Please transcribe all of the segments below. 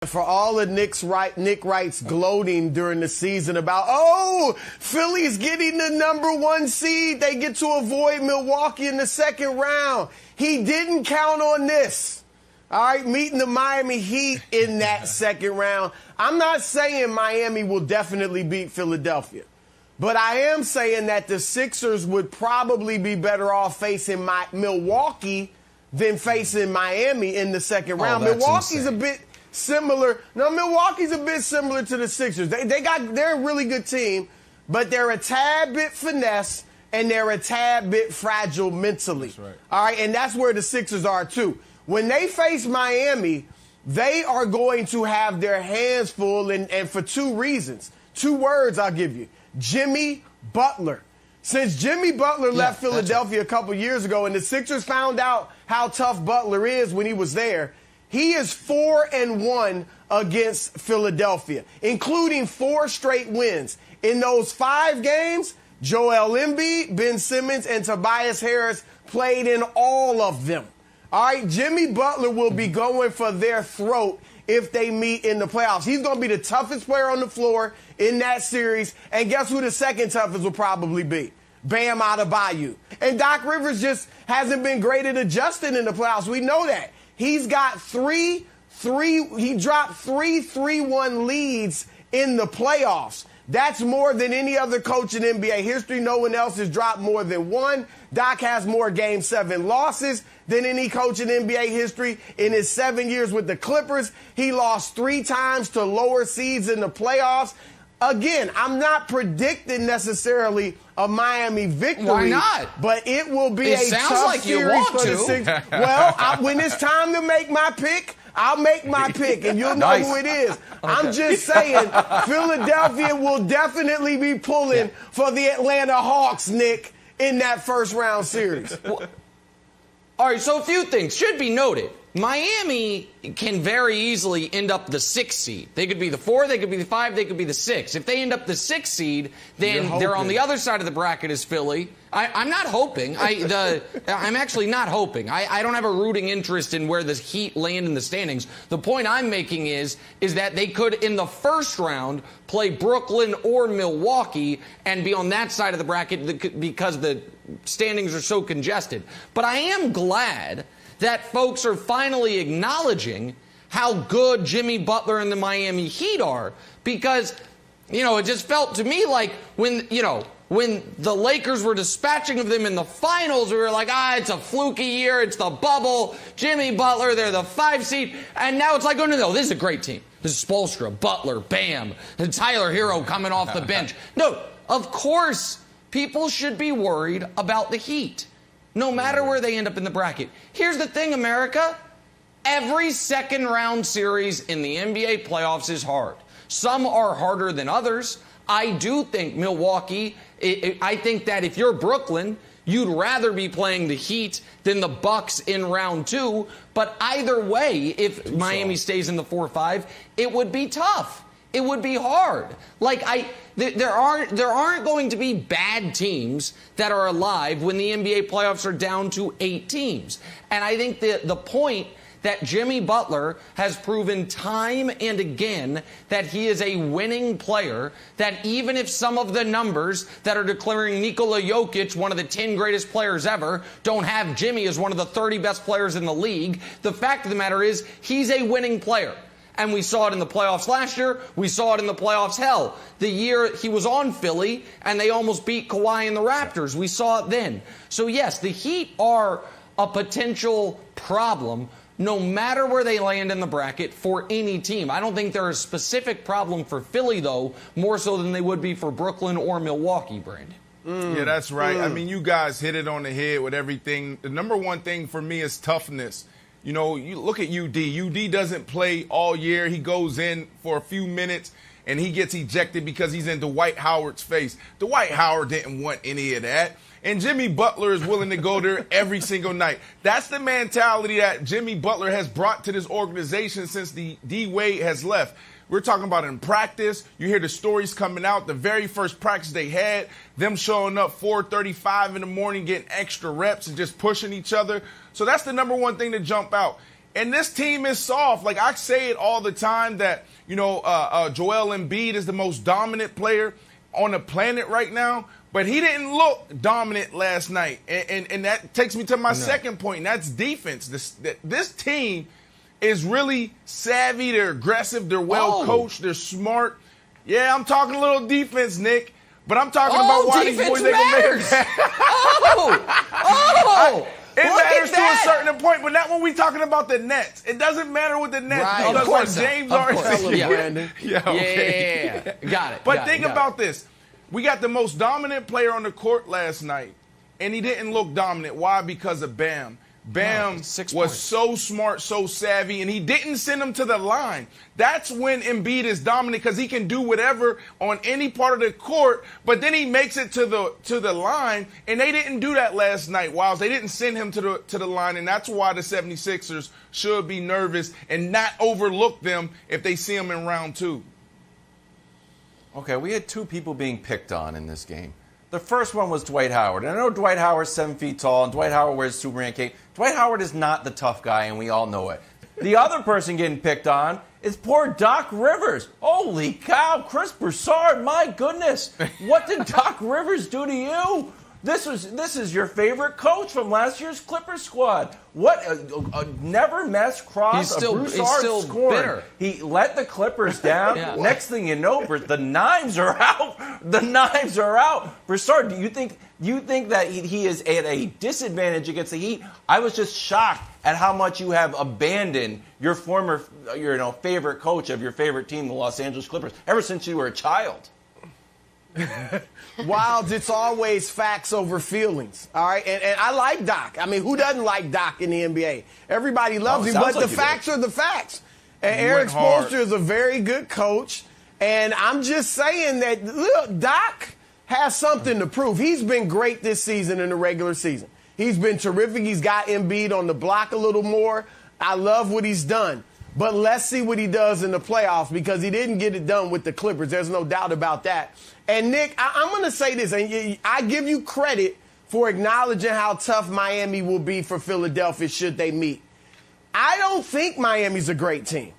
For all of Nick Wright's gloating during the season about, oh, Philly's getting the #1 seed. They get to avoid Milwaukee in the second round. He didn't count on this. All right, meeting the Miami Heat in that second round. I'm not saying Miami will definitely beat Philadelphia, but I am saying that the Sixers would probably be better off facing Milwaukee than facing Miami in the second round. Milwaukee's insane. A bit similar. No, Milwaukee's a bit similar to the Sixers. They're a really good team, but they're a tad bit finesse and they're a tad bit fragile mentally. That's right. All right, and that's where the Sixers are too. When they face Miami, they are going to have their hands full, and for two reasons. 2 words I'll give you. Jimmy Butler. Since Jimmy Butler left Philadelphia a couple years ago and the Sixers found out how tough Butler is when he was there, he is 4-1 against Philadelphia, including 4 straight wins. In those 5 games, Joel Embiid, Ben Simmons, and Tobias Harris played in all of them. All right, Jimmy Butler will be going for their throat if they meet in the playoffs. He's going to be the toughest player on the floor in that series. And guess who the second toughest will probably be? Bam Adebayo. And Doc Rivers just hasn't been great at adjusting in the playoffs. We know that. He's got he dropped 3 3-1 leads in the playoffs. That's more than any other coach in NBA history. No one else has dropped more than 1. Doc has more Game 7 losses than any coach in NBA history. In his 7 years with the Clippers, he lost 3 times to lower seeds in the playoffs. Again, I'm not predicting necessarily a Miami victory. Why not? But it will be a tough like series for the Sixers. Well, when it's time to make my pick, I'll make my pick, and you'll know who it is. I'm just saying, Philadelphia will definitely be pulling for the Atlanta Hawks, Nick, in that first round series. All right, so a few things should be noted. Miami can very easily end up the 6th seed. They could be the 4, they could be the 5, they could be the 6. If they end up the 6th seed, then they're on the other side of the bracket as Philly. I'm not hoping. I'm actually not hoping. I don't have a rooting interest in where the Heat land in the standings. The point I'm making is that they could, in the first round, play Brooklyn or Milwaukee and be on that side of the bracket because the standings are so congested. But I am glad that folks are finally acknowledging how good Jimmy Butler and the Miami Heat are, because, it just felt to me like when the Lakers were dispatching of them in the finals, we were like, it's a fluky year, it's the bubble, Jimmy Butler, they're the 5 seed, and now it's like, oh, no, this is a great team. This is Spoelstra, Butler, Bam, and Tyler Hero coming off the bench. No, of course, people should be worried about the Heat, no matter where they end up in the bracket. Here's the thing, America. Every second round series in the NBA playoffs is hard. Some are harder than others. I do think Milwaukee, I think that if you're Brooklyn, you'd rather be playing the Heat than the Bucks in round 2. But either way, if Miami stays in the 4-5, it would be tough. It would be hard. There aren't going to be bad teams that are alive when the NBA playoffs are down to 8 teams. And I think the point that Jimmy Butler has proven time and again that he is a winning player, that even if some of the numbers that are declaring Nikola Jokic one of the 10 greatest players ever don't have Jimmy as one of the 30 best players in the league, the fact of the matter is he's a winning player. And we saw it in the playoffs last year. We saw it in the playoffs, the year he was on Philly, and they almost beat Kawhi and the Raptors. We saw it then. So, yes, the Heat are a potential problem no matter where they land in the bracket for any team. I don't think they're a specific problem for Philly, though, more so than they would be for Brooklyn or Milwaukee, Brandon. Yeah, that's right. I mean, you guys hit it on the head with everything. The number one thing for me is toughness. You look at UD. UD doesn't play all year. He goes in for a few minutes, and he gets ejected because he's in Dwight Howard's face. Dwight Howard didn't want any of that. And Jimmy Butler is willing to go there every single night. That's the mentality that Jimmy Butler has brought to this organization since D-Wade has left. We're talking about in practice. You hear the stories coming out. The very first practice they had, them showing up 4:35 in the morning, getting extra reps and just pushing each other. So that's the number one thing to jump out. And this team is soft. Like, I say it all the time that, Joel Embiid is the most dominant player on the planet right now, but he didn't look dominant last night. And that takes me to my second point, and that's defense. This team is really savvy. They're aggressive. They're well coached. They're smart. Yeah, I'm talking a little defense, Nick, but I'm talking about why these boys ain't gonna make it. It matters to a certain point, but not when we're talking about the Nets. It doesn't matter with the Nets because like James already said. Brandon. Yeah. Got it. But think about this. We got the most dominant player on the court last night, and he didn't look dominant. Why? Because of Bam. Bam was so smart, so savvy, and he didn't send him to the line. That's when Embiid is dominant because he can do whatever on any part of the court, but then he makes it to the line, and they didn't do that last night, Wiles. They didn't send him to the line, and that's why the 76ers should be nervous and not overlook them if they see them in round 2. Okay, we had 2 people being picked on in this game. The first one was Dwight Howard. And I know Dwight Howard's 7 feet tall, and Dwight Howard wears Superman cape. Dwight Howard is not the tough guy, and we all know it. The other person getting picked on is poor Doc Rivers. Holy cow, Chris Broussard, my goodness. What did Doc Rivers do to you? This is your favorite coach from last year's Clippers squad. What? Never mess cross a Broussard scoring. Bitter. He let the Clippers down. Next thing you know, the knives are out. The knives are out. Broussard, do you think that he is at a disadvantage against the Heat? I was just shocked at how much you have abandoned your former, favorite coach of your favorite team, the Los Angeles Clippers, ever since you were a child. Wild, it's always facts over feelings. All right. And I like Doc. I mean, who doesn't like Doc in the NBA? Everybody loves him, but the facts are the facts. And Eric Spoelstra is a very good coach. And I'm just saying that, look, Doc has something to prove. He's been great this season in the regular season. He's been terrific. He's got Embiid on the block a little more. I love what he's done. But let's see what he does in the playoffs because he didn't get it done with the Clippers. There's no doubt about that. And, Nick, I'm going to say this, and I give you credit for acknowledging how tough Miami will be for Philadelphia should they meet. I don't think Miami's a great team.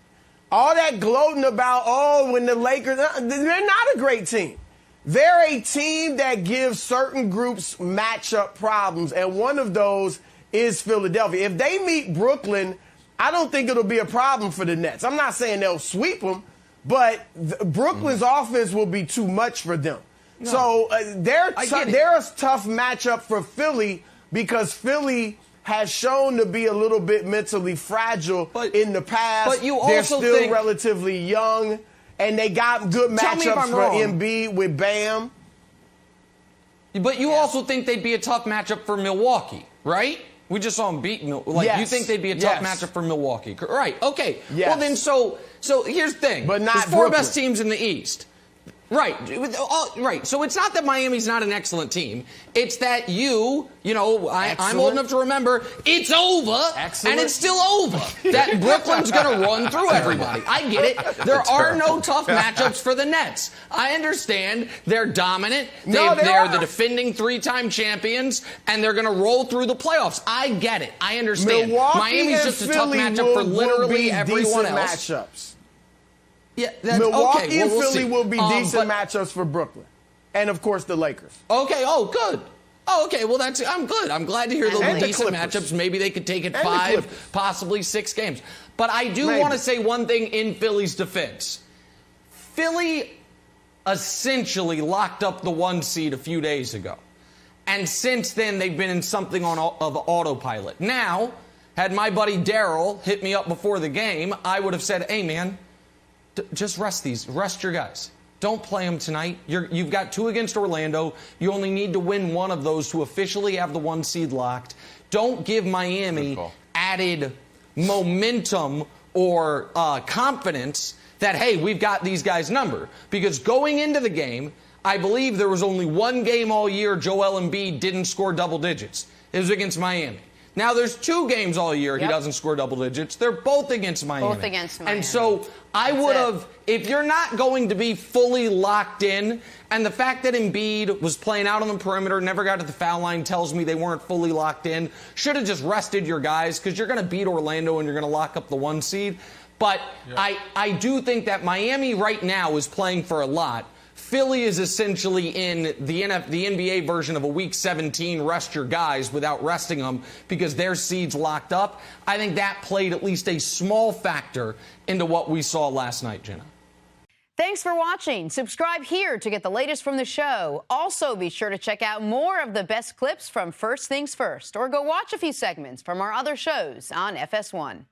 All that gloating about, when the Lakers, they're not a great team. They're a team that gives certain groups matchup problems, and one of those is Philadelphia. If they meet Brooklyn, I don't think it'll be a problem for the Nets. I'm not saying they'll sweep them, but Brooklyn's offense will be too much for them. No. So they're a tough matchup for Philly because Philly has shown to be a little bit mentally fragile in the past. But they're still relatively young, and they got good matchups for Embiid with Bam. But you also think they'd be a tough matchup for Milwaukee, right? We just saw them beat. You think they'd be a tough matchup for Milwaukee, right? Okay. Yes. Well, then, so here's the thing. But not There's 4 Brooklyn. best teams in the East. Right. Right. So it's not that Miami's not an excellent team. It's that I'm old enough to remember it's over, and it's still over. That Brooklyn's going to run through everybody. I get it. There are no tough matchups for the Nets. I understand they're dominant. They're the defending 3-time champions, and they're going to roll through the playoffs. I get it. I understand. Miami's just a tough matchup for literally everyone else. Matchups. Yeah, Milwaukee and Philly will be decent matchups for Brooklyn. And, of course, the Lakers. Okay, good. Okay, well, I'm good. I'm glad to hear those decent matchups. Maybe they could take it 5, possibly 6 games. But I do want to say one thing in Philly's defense. Philly essentially locked up the 1 seed a few days ago. And since then, they've been in something of autopilot. Now, had my buddy Daryl hit me up before the game, I would have said, hey, man, just rest your guys. Don't play them tonight. You've got 2 against Orlando. You only need to win 1 of those to officially have the 1 seed locked. Don't give Miami added momentum or confidence that, hey, we've got these guys' number. Because going into the game, I believe there was only 1 game all year Joel Embiid didn't score double digits. It was against Miami. Now, there's 2 games all year he doesn't score double digits. They're both against Miami. Both against Miami. And so I would have, if you're not going to be fully locked in, and the fact that Embiid was playing out on the perimeter, never got to the foul line, tells me they weren't fully locked in, should have just rested your guys, because you're going to beat Orlando and you're going to lock up the 1 seed. But I do think that Miami right now is playing for a lot. Philly is essentially in the NBA version of a Week 17 rest your guys without resting them because their seed's locked up. I think that played at least a small factor into what we saw last night, Jenna. Thanks for watching. Subscribe here to get the latest from the show. Also, be sure to check out more of the best clips from First Things First, or go watch a few segments from our other shows on FS1.